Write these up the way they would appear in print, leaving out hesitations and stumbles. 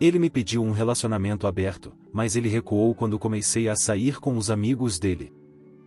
Ele me pediu um relacionamento aberto, mas ele recuou quando comecei a sair com os amigos dele.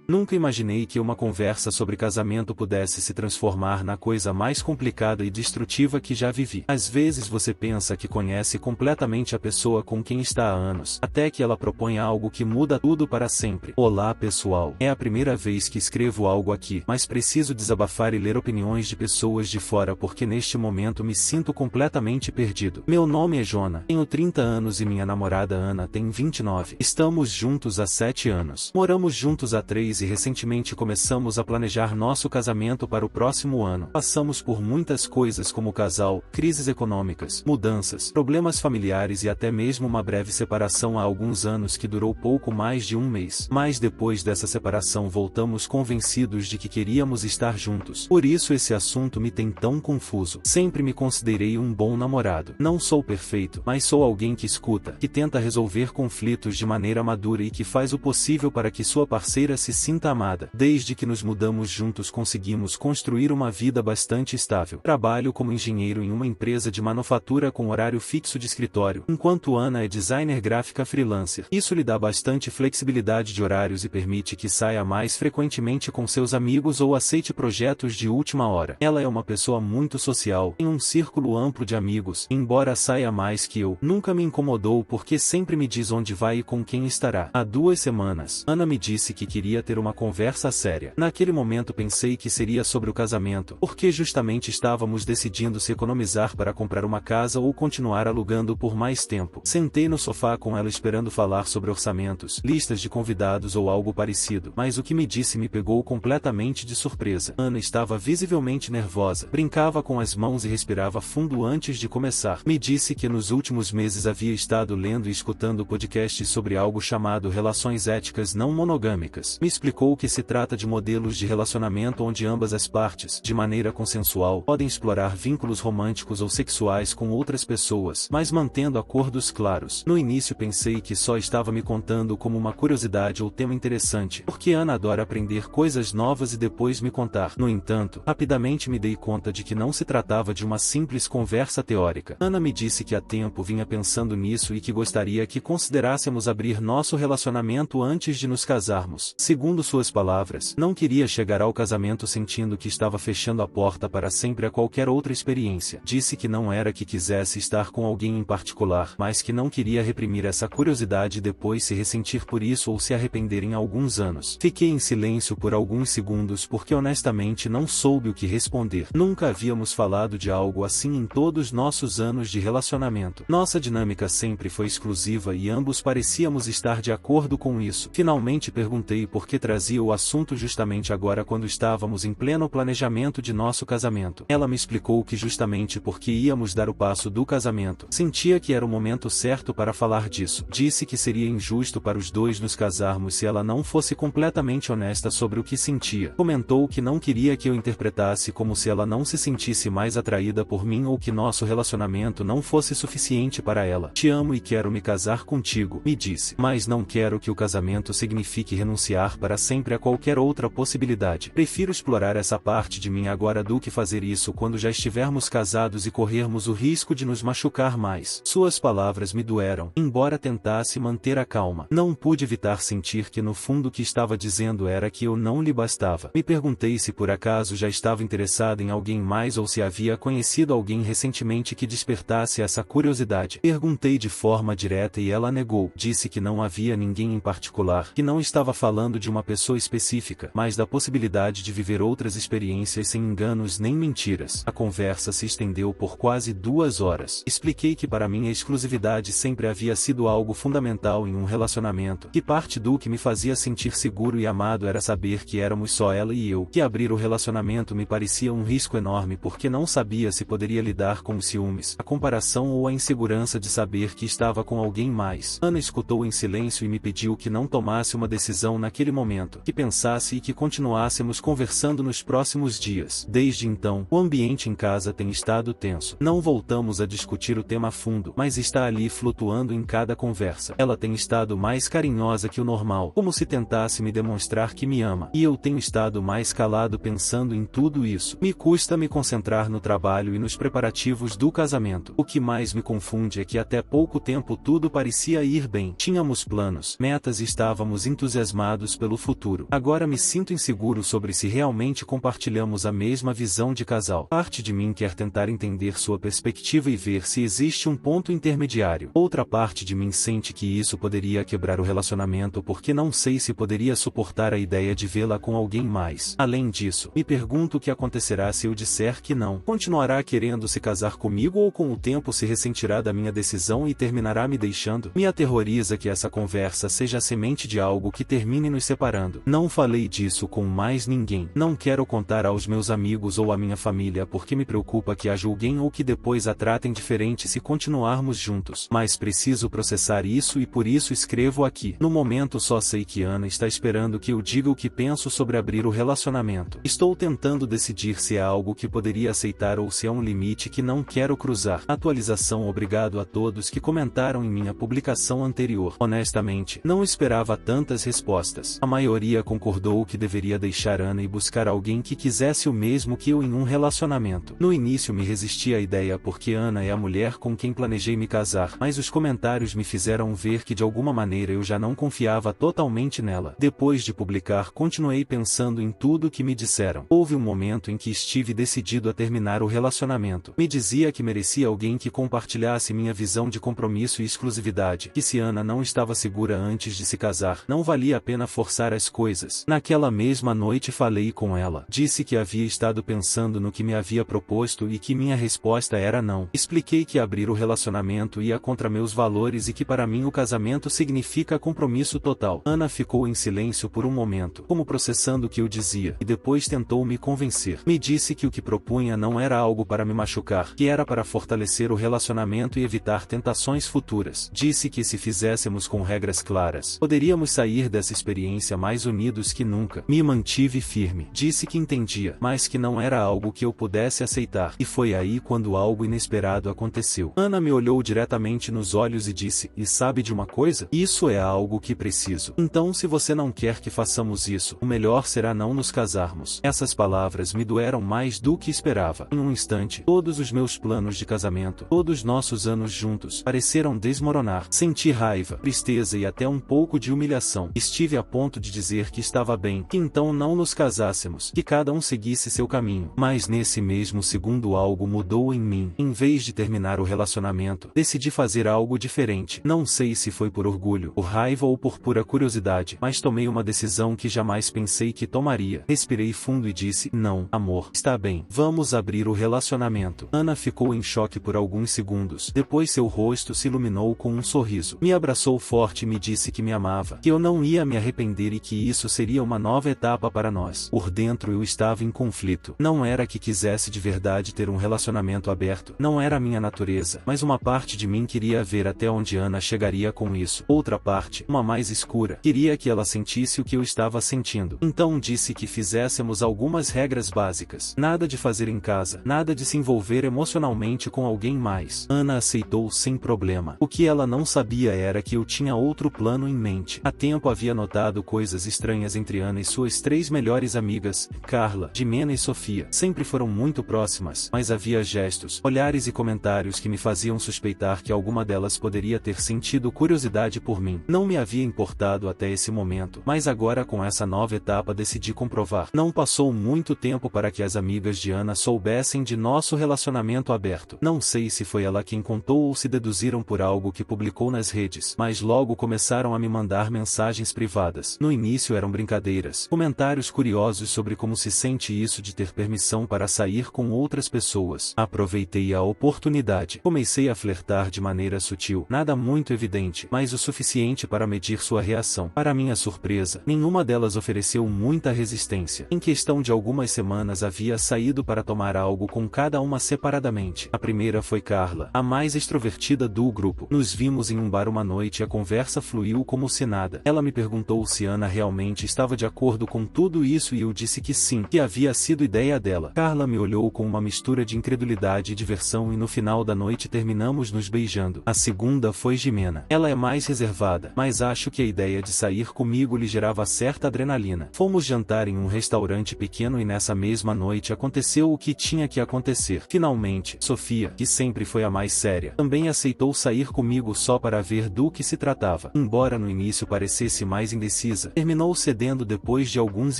Nunca imaginei que uma conversa sobre casamento pudesse se transformar na coisa mais complicada e destrutiva que já vivi. Às vezes você pensa que conhece completamente a pessoa com quem está há anos, até que ela propõe algo que muda tudo para sempre. Olá pessoal, é a primeira vez que escrevo algo aqui, mas preciso desabafar e ler opiniões de pessoas de fora porque neste momento me sinto completamente perdido. Meu nome é Jonah, tenho 30 anos e minha namorada Ana tem 29. Estamos juntos há 7 anos. Moramos juntos há 3 e recentemente começamos a planejar nosso casamento para o próximo ano. Passamos por muitas coisas como casal, crises econômicas, mudanças, problemas familiares e até mesmo uma breve separação há alguns anos que durou pouco mais de um mês. Mas depois dessa separação voltamos convencidos de que queríamos estar juntos. Por isso esse assunto me tem tão confuso. Sempre me considerei um bom namorado. Não sou perfeito, mas sou alguém que escuta, que tenta resolver conflitos de maneira madura e que faz o possível para que sua parceira se sinta amada. Desde que nos mudamos juntos conseguimos construir uma vida bastante estável. Trabalho como engenheiro em uma empresa de manufatura com horário fixo de escritório, enquanto Ana é designer gráfica freelancer. Isso lhe dá bastante flexibilidade de horários e permite que saia mais frequentemente com seus amigos ou aceite projetos de última hora. Ela é uma pessoa muito social, em um círculo amplo de amigos, embora saia mais que eu. Nunca me incomodou porque sempre me diz onde vai e com quem estará. Há 2 semanas, Ana me disse que queria ter uma conversa séria. Naquele momento pensei que seria sobre o casamento, porque justamente estávamos decidindo se economizar para comprar uma casa ou continuar alugando por mais tempo. Sentei no sofá com ela esperando falar sobre orçamentos, listas de convidados ou algo parecido, mas o que me disse me pegou completamente de surpresa. Ana estava visivelmente nervosa, brincava com as mãos e respirava fundo antes de começar. Me disse que nos últimos meses havia estado lendo e escutando podcasts sobre algo chamado relações éticas não monogâmicas. Me explicou que se trata de modelos de relacionamento onde ambas as partes, de maneira consensual, podem explorar vínculos românticos ou sexuais com outras pessoas, mas mantendo acordos claros. No início pensei que só estava me contando como uma curiosidade ou tema interessante, porque Ana adora aprender coisas novas e depois me contar. No entanto, rapidamente me dei conta de que não se tratava de uma simples conversa teórica. Ana me disse que há tempo vinha pensando nisso e que gostaria que considerássemos abrir nosso relacionamento antes de nos casarmos. Segundo suas palavras, não queria chegar ao casamento sentindo que estava fechando a porta para sempre a qualquer outra experiência. Disse que não era que quisesse estar com alguém em particular, mas que não queria reprimir essa curiosidade e depois se ressentir por isso ou se arrepender em alguns anos. Fiquei em silêncio por alguns segundos porque honestamente não soube o que responder. Nunca havíamos falado de algo assim em todos nossos anos de relacionamento. Nossa dinâmica sempre foi exclusiva e ambos parecíamos estar de acordo com isso. Finalmente perguntei por que trazia o assunto justamente agora quando estávamos em pleno planejamento de nosso casamento. Ela me explicou que justamente porque íamos dar o passo do casamento, sentia que era o momento certo para falar disso. Disse que seria injusto para os dois nos casarmos se ela não fosse completamente honesta sobre o que sentia. Comentou que não queria que eu interpretasse como se ela não se sentisse mais atraída por mim ou que nosso relacionamento não fosse suficiente para ela. Te amo e quero me casar contigo, me disse, mas não quero que o casamento signifique renunciar para sempre a qualquer outra possibilidade. Prefiro explorar essa parte de mim agora do que fazer isso quando já estivermos casados e corrermos o risco de nos machucar mais. Suas palavras me doeram, embora tentasse manter a calma. Não pude evitar sentir que no fundo o que estava dizendo era que eu não lhe bastava. Me perguntei se por acaso já estava interessada em alguém mais ou se havia conhecido alguém recentemente que despertasse essa curiosidade. Perguntei de forma direta e ela negou. Disse que não havia ninguém em particular, que não estava falando de uma pessoa específica, mas da possibilidade de viver outras experiências sem enganos nem mentiras. A conversa se estendeu por quase 2 horas. Expliquei que para mim a exclusividade sempre havia sido algo fundamental em um relacionamento, que parte do que me fazia sentir seguro e amado era saber que éramos só ela e eu, que abrir o relacionamento me parecia um risco enorme porque não sabia se poderia lidar com os ciúmes, a comparação ou a insegurança de saber que estava com alguém mais. Ana escutou em silêncio e me pediu que não tomasse uma decisão naquele momento relacionamento, que pensasse e que continuássemos conversando nos próximos dias. Desde então, o ambiente em casa tem estado tenso. Não voltamos a discutir o tema a fundo, mas está ali flutuando em cada conversa. Ela tem estado mais carinhosa que o normal, como se tentasse me demonstrar que me ama, e eu tenho estado mais calado pensando em tudo isso. Me custa me concentrar no trabalho e nos preparativos do casamento. O que mais me confunde é que até pouco tempo tudo parecia ir bem. Tínhamos planos, metas e estávamos entusiasmados pelo futuro. Agora me sinto inseguro sobre se realmente compartilhamos a mesma visão de casal. Parte de mim quer tentar entender sua perspectiva e ver se existe um ponto intermediário. Outra parte de mim sente que isso poderia quebrar o relacionamento porque não sei se poderia suportar a ideia de vê-la com alguém mais. Além disso, me pergunto o que acontecerá se eu disser que não. Continuará querendo se casar comigo ou com o tempo se ressentirá da minha decisão e terminará me deixando? Me aterroriza que essa conversa seja a semente de algo que termine nos separando. Não falei disso com mais ninguém. Não quero contar aos meus amigos ou à minha família porque me preocupa que a julguem ou que depois a tratem diferente se continuarmos juntos. Mas preciso processar isso e por isso escrevo aqui. No momento só sei que Ana está esperando que eu diga o que penso sobre abrir o relacionamento. Estou tentando decidir se é algo que poderia aceitar ou se é um limite que não quero cruzar. Atualização: obrigado a todos que comentaram em minha publicação anterior. Honestamente, não esperava tantas respostas. A maioria concordou que deveria deixar Ana e buscar alguém que quisesse o mesmo que eu em um relacionamento. No início me resisti à ideia porque Ana é a mulher com quem planejei me casar, mas os comentários me fizeram ver que de alguma maneira eu já não confiava totalmente nela. Depois de publicar, continuei pensando em tudo que me disseram. Houve um momento em que estive decidido a terminar o relacionamento. Me dizia que merecia alguém que compartilhasse minha visão de compromisso e exclusividade, que se Ana não estava segura antes de se casar, não valia a pena forçar as coisas. Naquela mesma noite falei com ela. Disse que havia estado pensando no que me havia proposto e que minha resposta era não. Expliquei que abrir o relacionamento ia contra meus valores e que para mim o casamento significa compromisso total. Ana ficou em silêncio por um momento, como processando o que eu dizia, e depois tentou me convencer. Me disse que o que propunha não era algo para me machucar, que era para fortalecer o relacionamento e evitar tentações futuras. Disse que se fizéssemos com regras claras, poderíamos sair dessa experiência mais unidos que nunca. Me mantive firme. Disse que entendia, mas que não era algo que eu pudesse aceitar. E foi aí quando algo inesperado aconteceu. Ana me olhou diretamente nos olhos e disse: "E sabe de uma coisa? Isso é algo que preciso. Então, se você não quer que façamos isso, o melhor será não nos casarmos." Essas palavras me doeram mais do que esperava. Em um instante, todos os meus planos de casamento, todos nossos anos juntos, pareceram desmoronar. Senti raiva, tristeza e até um pouco de humilhação. Estive a ponto de dizer que estava bem, que então não nos casássemos, que cada um seguisse seu caminho. Mas nesse mesmo segundo algo mudou em mim. Em vez de terminar o relacionamento, decidi fazer algo diferente. Não sei se foi por orgulho, por raiva ou por pura curiosidade, mas tomei uma decisão que jamais pensei que tomaria. Respirei fundo e disse: "Não, amor, está bem. Vamos abrir o relacionamento." Ana ficou em choque por alguns segundos. Depois seu rosto se iluminou com um sorriso. Me abraçou forte e me disse que me amava, que eu não ia me arrepender e que isso seria uma nova etapa para nós. Por dentro eu estava em conflito. Não era que quisesse de verdade ter um relacionamento aberto. Não era a minha natureza, mas uma parte de mim queria ver até onde Ana chegaria com isso. Outra parte, uma mais escura, queria que ela sentisse o que eu estava sentindo. Então disse que fizéssemos algumas regras básicas. Nada de fazer em casa, nada de se envolver emocionalmente com alguém mais. Ana aceitou sem problema. O que ela não sabia era que eu tinha outro plano em mente. Há tempo havia notado coisas estranhas entre Ana e suas 3 melhores amigas, Carla, Jimena e Sofia. Sempre foram muito próximas, mas havia gestos, olhares e comentários que me faziam suspeitar que alguma delas poderia ter sentido curiosidade por mim. Não me havia importado até esse momento, mas agora com essa nova etapa decidi comprovar. Não passou muito tempo para que as amigas de Ana soubessem de nosso relacionamento aberto. Não sei se foi ela quem contou ou se deduziram por algo que publicou nas redes, mas logo começaram a me mandar mensagens privadas. No início eram brincadeiras, comentários curiosos sobre como se sente isso de ter permissão para sair com outras pessoas. Aproveitei a oportunidade. Comecei a flertar de maneira sutil, nada muito evidente, mas o suficiente para medir sua reação. Para minha surpresa, nenhuma delas ofereceu muita resistência. Em questão de algumas semanas havia saído para tomar algo com cada uma separadamente. A primeira foi Carla, a mais extrovertida do grupo. Nos vimos em um bar uma noite e a conversa fluiu como se nada. Ela me perguntou se Ana realmente estava de acordo com tudo isso e eu disse que sim, que havia sido ideia dela. Carla me olhou com uma mistura de incredulidade e diversão e no final da noite terminamos nos beijando. A segunda foi Jimena. Ela é mais reservada, mas acho que a ideia de sair comigo lhe gerava certa adrenalina. Fomos jantar em um restaurante pequeno e nessa mesma noite aconteceu o que tinha que acontecer. Finalmente, Sofia, que sempre foi a mais séria, também aceitou sair comigo só para ver do que se tratava. Embora no início parecesse mais indecisa, terminou cedendo depois de alguns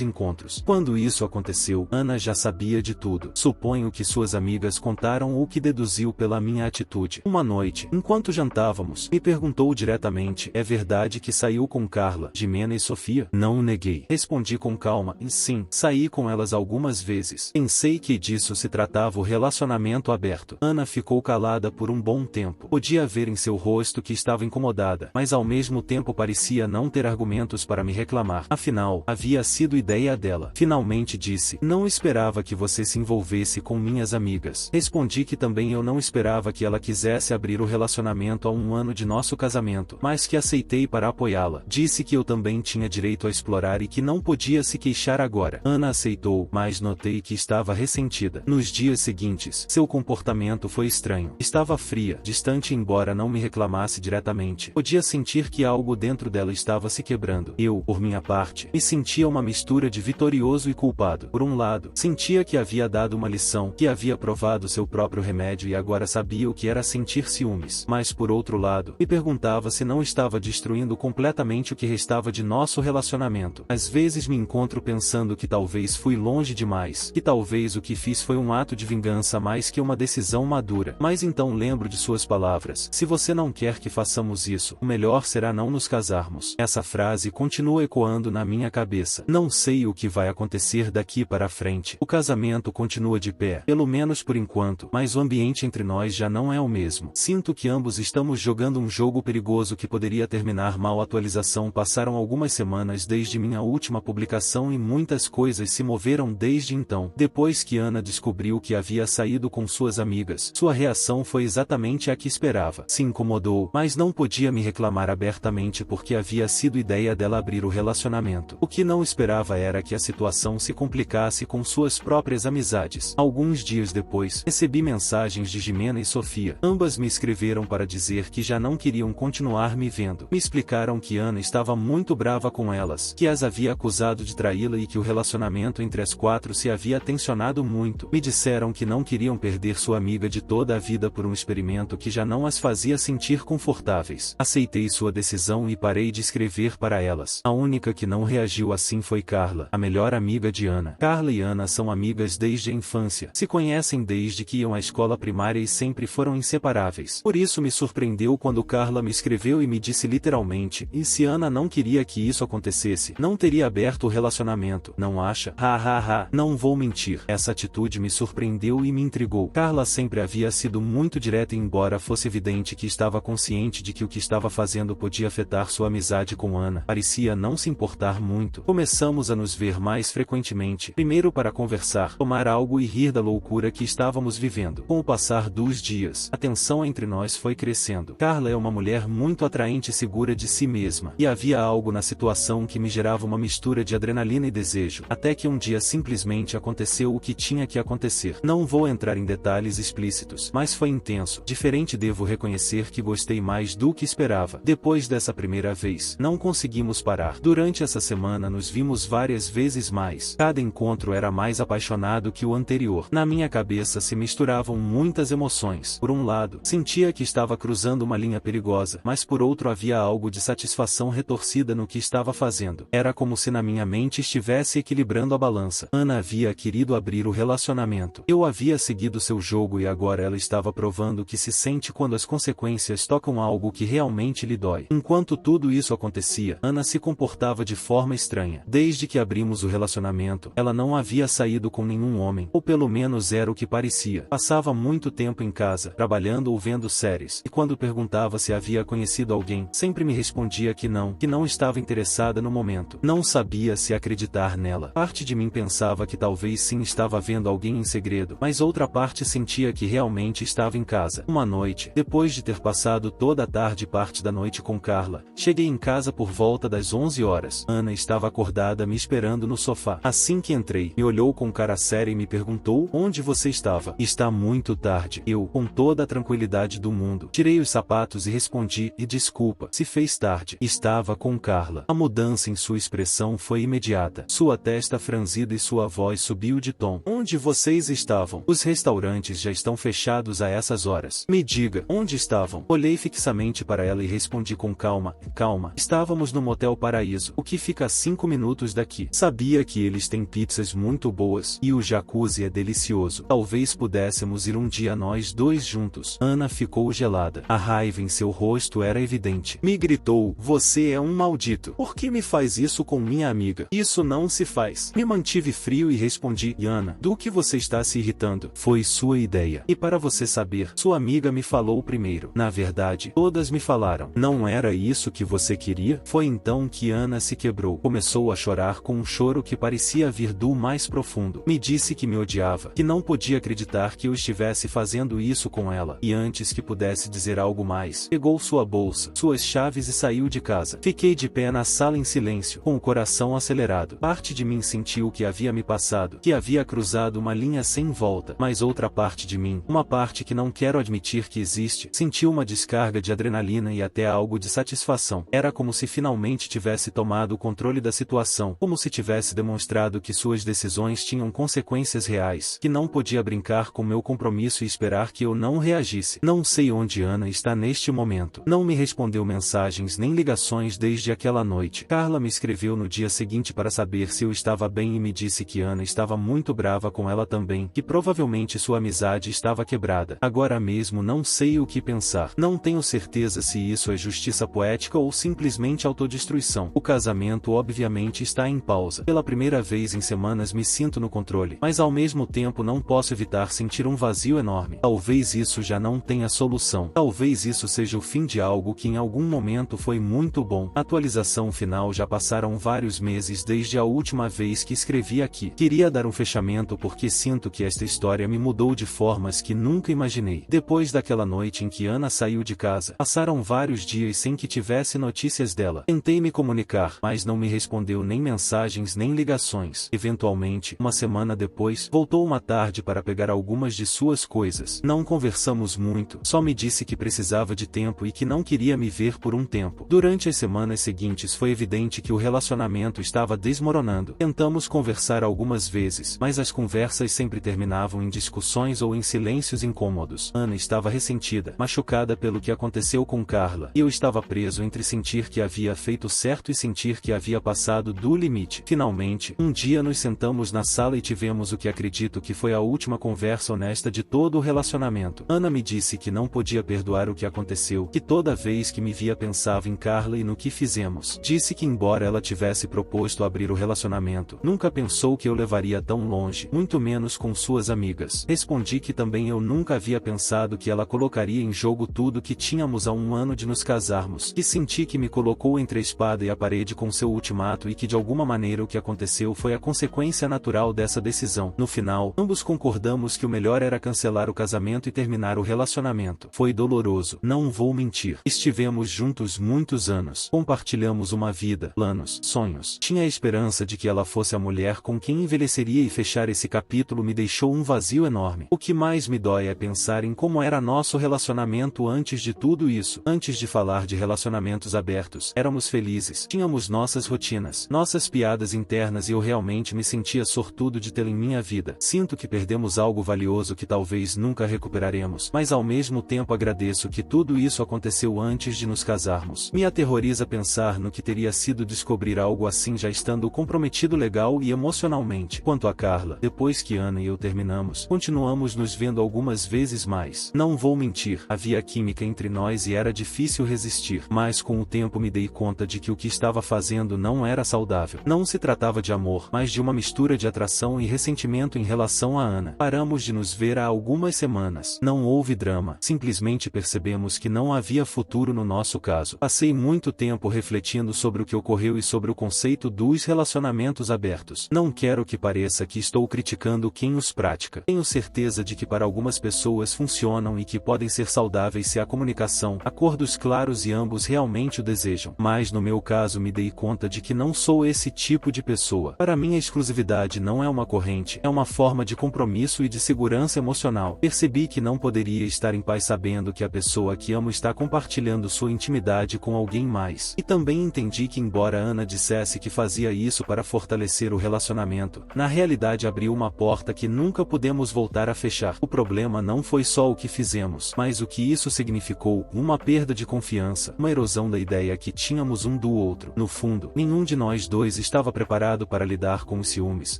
encontros. Quando isso aconteceu, Ana já sabia de tudo. Suponho que suas amigas contaram o que deduziu pela minha atitude. Uma noite, enquanto jantávamos, me perguntou diretamente: é verdade que saiu com Carla, Jimena e Sofia? Não o neguei. Respondi com calma: e sim, saí com elas algumas vezes. Pensei que disso se tratava o relacionamento aberto. Ana ficou calada por um bom tempo. Podia ver em seu rosto que estava incomodada, mas ao mesmo tempo parecia não ter argumentos para me reclamar. Afinal, havia sido ideia dela. Finalmente disse: não esperava que você se envolvesse com minhas amigas. Respondi que também eu não esperava que ela quisesse abrir o relacionamento a um ano de nosso casamento, mas que aceitei para apoiá-la. Disse que eu também tinha direito a explorar e que não podia se queixar agora. Ana aceitou, mas notei que estava ressentida. Nos dias seguintes, seu comportamento foi estranho. Estava fria, distante embora não me reclamasse diretamente. Podia sentir que algo dentro dela estava se quebrando. Eu, por minha parte, me sentia uma mistura de vitorioso e culpado. Por um lado, sentia que havia dado uma lição, que havia provado seu próprio remédio e agora sabia o que era sentir ciúmes. Mas por outro lado, me perguntava se não estava destruindo completamente o que restava de nosso relacionamento. Às vezes me encontro pensando que talvez fui longe demais, que talvez o que fiz foi um ato de vingança mais que uma decisão madura. Mas então lembro de suas palavras: se você não quer que façamos isso, o melhor será não nos casarmos. Essa frase continua ecoando na minha cabeça. Não sei o que vai acontecer daqui para frente. O casamento continua de pé, pelo menos por enquanto, mas o ambiente entre nós já não é o mesmo. Sinto que ambos estamos jogando um jogo perigoso que poderia terminar mal. Atualização: passaram algumas semanas desde minha última publicação e muitas coisas se moveram desde então. Depois que Ana descobriu que havia saído com suas amigas, sua reação foi exatamente a que esperava. Se incomodou, mas não podia me reclamar abertamente porque havia sido ideia dela abrir o relacionamento. O que não esperava era que a situação se complicasse com suas próprias amizades. Alguns dias depois, recebi mensagens de Jimena e Sofia. Ambas me escreveram para dizer que já não queriam continuar me vendo. Me explicaram que Ana estava muito brava com elas, que as havia acusado de traí-la e que o relacionamento entre as quatro se havia tensionado muito. Me disseram que não queriam perder sua amiga de toda a vida por um experimento que já não as fazia sentir confortáveis. Aceitei sua decisão e parei de escrever para elas. A única que não reagiu assim foi Carla, a melhor amiga de Ana. Carla e Ana são amigas desde a infância. Se conhecem desde que iam à escola primária e sempre foram inseparáveis. Por isso me surpreendeu quando Carla me escreveu e me disse literalmente: e se Ana não queria que isso acontecesse, não teria aberto o relacionamento, não acha? Ha. Não vou mentir. Essa atitude me surpreendeu e me intrigou. Carla sempre havia sido muito direta e embora fosse evidente que estava consciente de que o que estava fazendo podia afetar sua amizade com Ana, parecia não se importar muito. Começamos a nos ver mais frequentemente, primeiro para conversar, tomar algo e rir da loucura que estávamos vivendo. Com o passar dos dias, a tensão entre nós foi crescendo. Carla é uma mulher muito atraente e segura de si mesma, e havia algo na situação que me gerava uma mistura de adrenalina e desejo, até que um dia simplesmente aconteceu o que tinha que acontecer. Não vou entrar em detalhes explícitos, mas foi intenso, diferente. Devo reconhecer que gostei mais do que esperava. Depois dessa primeira vez, não conseguimos parar. Durante essa semana nos vimos várias vezes mais. Cada encontro era mais apaixonado que o anterior. Na minha cabeça se misturavam muitas emoções. Por um lado, sentia que estava cruzando uma linha perigosa, mas por outro havia algo de satisfação retorcida no que estava fazendo. Era como se na minha mente estivesse equilibrando a balança. Ana havia querido abrir o relacionamento. Eu havia seguido seu jogo e agora ela estava provando o que se sente quando as consequências tocam algo que realmente lhe dói. Enquanto tudo isso acontecia, Ana se comportava de forma estranha. Desde que abrimos o relacionamento, ela não havia saído com nenhum homem, ou pelo menos era o que parecia. Passava muito tempo em casa, trabalhando ou vendo séries, e quando perguntava se havia conhecido alguém, sempre me respondia que não estava interessada no momento. Não sabia se acreditar nela. Parte de mim pensava que talvez sim estava vendo alguém em segredo, mas outra parte sentia que realmente estava em casa. Uma noite, depois de ter passado toda a tarde e parte da noite com Carla, cheguei em casa por volta das 11 horas. Ana estava acordada me esperando no sofá. Assim que entrei, me olhou com cara séria e me perguntou: onde você estava? Está muito tarde. Eu, com toda a tranquilidade do mundo, tirei os sapatos e respondi: e desculpa, se fez tarde. Estava com Carla. A mudança em sua expressão foi imediata. Sua testa franzida e sua voz subiu de tom. Onde vocês estavam? Os restaurantes já estão fechados a essas horas. Me diga, onde estavam? Olhei fixamente para ela e respondi com calma: calma. Estávamos no Motel Paraíso, o que fica a 5 minutos daqui. Sabia que eles têm pizzas muito boas, e o jacuzzi é delicioso. Talvez pudéssemos ir um dia nós dois juntos. Ana ficou gelada. A raiva em seu rosto era evidente. Me gritou: você é um maldito. Por que me faz isso com minha amiga? Isso não se faz. Me mantive frio e respondi: Ana, do que você está se irritando? Foi sua ideia. E para você saber, sua amiga me falou primeiro. Na verdade, todas me falaram. Não era isso que você queria? Foi então que Ana se quebrou. Começou a chorar com um choro que parecia vir do mais profundo. Me disse que me odiava, que não podia acreditar que eu estivesse fazendo isso com ela. E antes que pudesse dizer algo mais, pegou sua bolsa, suas chaves e saiu de casa. Fiquei de pé na sala em silêncio, com o coração acelerado. Parte de mim sentiu que havia me passado, que havia cruzado uma linha sem volta. Mas outra parte de mim, uma parte que não quero admitir que existe, sentiu uma descarga de adrenalina e até algo de satisfação. Era como se finalmente tivesse tomado o controle da situação, como se tivesse demonstrado que suas decisões tinham consequências reais, que não podia brincar com meu compromisso e esperar que eu não reagisse. Não sei onde Ana está neste momento. Não me respondeu mensagens nem ligações desde aquela noite. Carla me escreveu no dia seguinte para saber se eu estava bem e me disse que Ana estava muito brava com ela também, que provavelmente sua amizade estava quebrada. Agora mesmo não sei o que pensar. Não tenho certeza se isso é justiça poética ou simplesmente autodestruição. O casamento obviamente está em pausa. Pela primeira vez em semanas me sinto no controle, mas ao mesmo tempo não posso evitar sentir um vazio enorme. Talvez isso já não tenha solução. Talvez isso seja o fim de algo que em algum momento foi muito bom. Atualização final: já passaram vários meses desde a última vez que escrevi aqui. Queria dar um fechamento porque sinto que esta história me mudou de formas que nunca imaginei. Depois daquela noite em que Ana saiu de casa, passaram vários dias sem que tivesse notícias dela. Tentei me comunicar, mas não me respondeu nem mensagens nem ligações. Eventualmente, uma semana depois, voltou uma tarde para pegar algumas de suas coisas. Não conversamos muito, só me disse que precisava de tempo e que não queria me ver por um tempo. Durante as semanas seguintes foi evidente que o relacionamento estava desmoronando. Tentamos conversar algumas vezes, mas as conversas sempre terminavam em discussões ou em silêncios incômodos. Ana estava ressentida, machucada pelo que aconteceu com Carla, e eu estava preso entre sentir que havia feito certo e sentir que havia passado do limite. Finalmente, um dia nos sentamos na sala e tivemos o que acredito que foi a última conversa honesta de todo o relacionamento. Ana me disse que não podia perdoar o que aconteceu, que toda vez que me via pensava em Carla e no que fizemos. Disse que embora ela tivesse proposto abrir o relacionamento, nunca pensou que eu levaria tão longe, muito menos com suas amigas. Respondi que também eu nunca havia pensado que ela colocaria em jogo tudo que tínhamos há um ano de nos casarmos, que senti que me colocou entre a espada e a parede com seu ultimato e que de alguma maneira o que aconteceu foi a consequência natural dessa decisão. No final, ambos concordamos que o melhor era cancelar o casamento e terminar o relacionamento. Foi doloroso, não vou mentir. Estivemos juntos muitos anos. Compartilhamos uma vida, planos, sonhos. Tinha a esperança de que ela fosse a mulher com quem envelheceria e fechar esse capítulo me deixou um vazio enorme. O que mais me dói é pensar em como era nosso relacionamento antes de tudo isso. Antes de falar de relacionamentos abertos, éramos felizes. Tínhamos nossas rotinas, nossas piadas internas e eu realmente me sentia sortudo de tê-la em minha vida. Sinto que perdemos algo valioso que talvez nunca recuperaremos, mas ao mesmo tempo agradeço que tudo isso aconteceu antes de nos casarmos. Me aterroriza pensar no que teria sido descobrir algo assim já estando comprometido legal e emocionalmente. Quanto a Carla, depois que Ana e eu terminamos, continuamos nos vendo algumas vezes mais. Não vou mentir, havia química entre nós e era difícil resistir, mas com o tempo me dei conta de que o que estava fazendo não era saudável. Não se tratava de amor, mas de uma mistura de atração e ressentimento em relação a Ana. Paramos de nos ver há algumas semanas. Não houve drama, simplesmente percebemos que não havia futuro no nosso caso. Passei muito tempo refletindo sobre o que ocorreu e sobre o conceito dos relacionamentos abertos. Não quero que pareça que estou criticando quem os pratica. Tenho certeza de que para algumas pessoas funcionam e que podem ser saudáveis se há comunicação, acordos claros e ambos realmente o desejam. Mas no meu caso, caso me dei conta de que não sou esse tipo de pessoa. Para mim a exclusividade não é uma corrente, é uma forma de compromisso e de segurança emocional. Percebi que não poderia estar em paz sabendo que a pessoa que amo está compartilhando sua intimidade com alguém mais. E também entendi que embora Ana dissesse que fazia isso para fortalecer o relacionamento, na realidade abriu uma porta que nunca pudemos voltar a fechar. O problema não foi só o que fizemos, mas o que isso significou: uma perda de confiança, uma erosão da ideia que tínhamos um do outro. No fundo, nenhum de nós dois estava preparado para lidar com os ciúmes,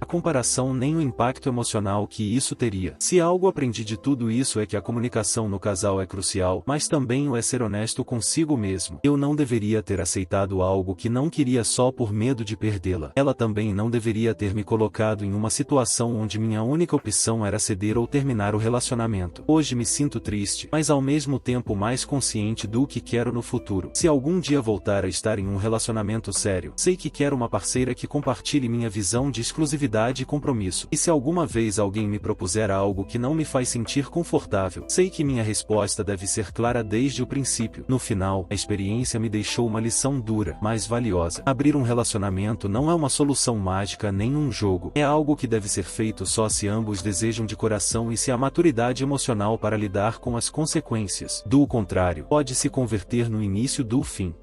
a comparação nem o impacto emocional que isso teria. Se algo aprendi de tudo isso é que a comunicação no casal é crucial, mas também o é ser honesto consigo mesmo. Eu não deveria ter aceitado algo que não queria só por medo de perdê-la. Ela também não deveria ter me colocado em uma situação onde minha única opção era ceder ou terminar o relacionamento. Hoje me sinto triste, mas ao mesmo tempo mais consciente do que quero no futuro. Se algum dia voltar a estar em um relacionamento sério, sei que quero uma parceira que compartilhe minha visão de exclusividade e compromisso. E se alguma vez alguém me propuser algo que não me faz sentir confortável, sei que minha resposta deve ser clara desde o princípio. No final, a experiência me deixou uma lição dura, mas valiosa. Abrir um relacionamento não é uma solução mágica nem um jogo. É algo que deve ser feito só se ambos desejam de coração e se há maturidade emocional para lidar com as consequências. Do contrário, pode se converter no início do fim.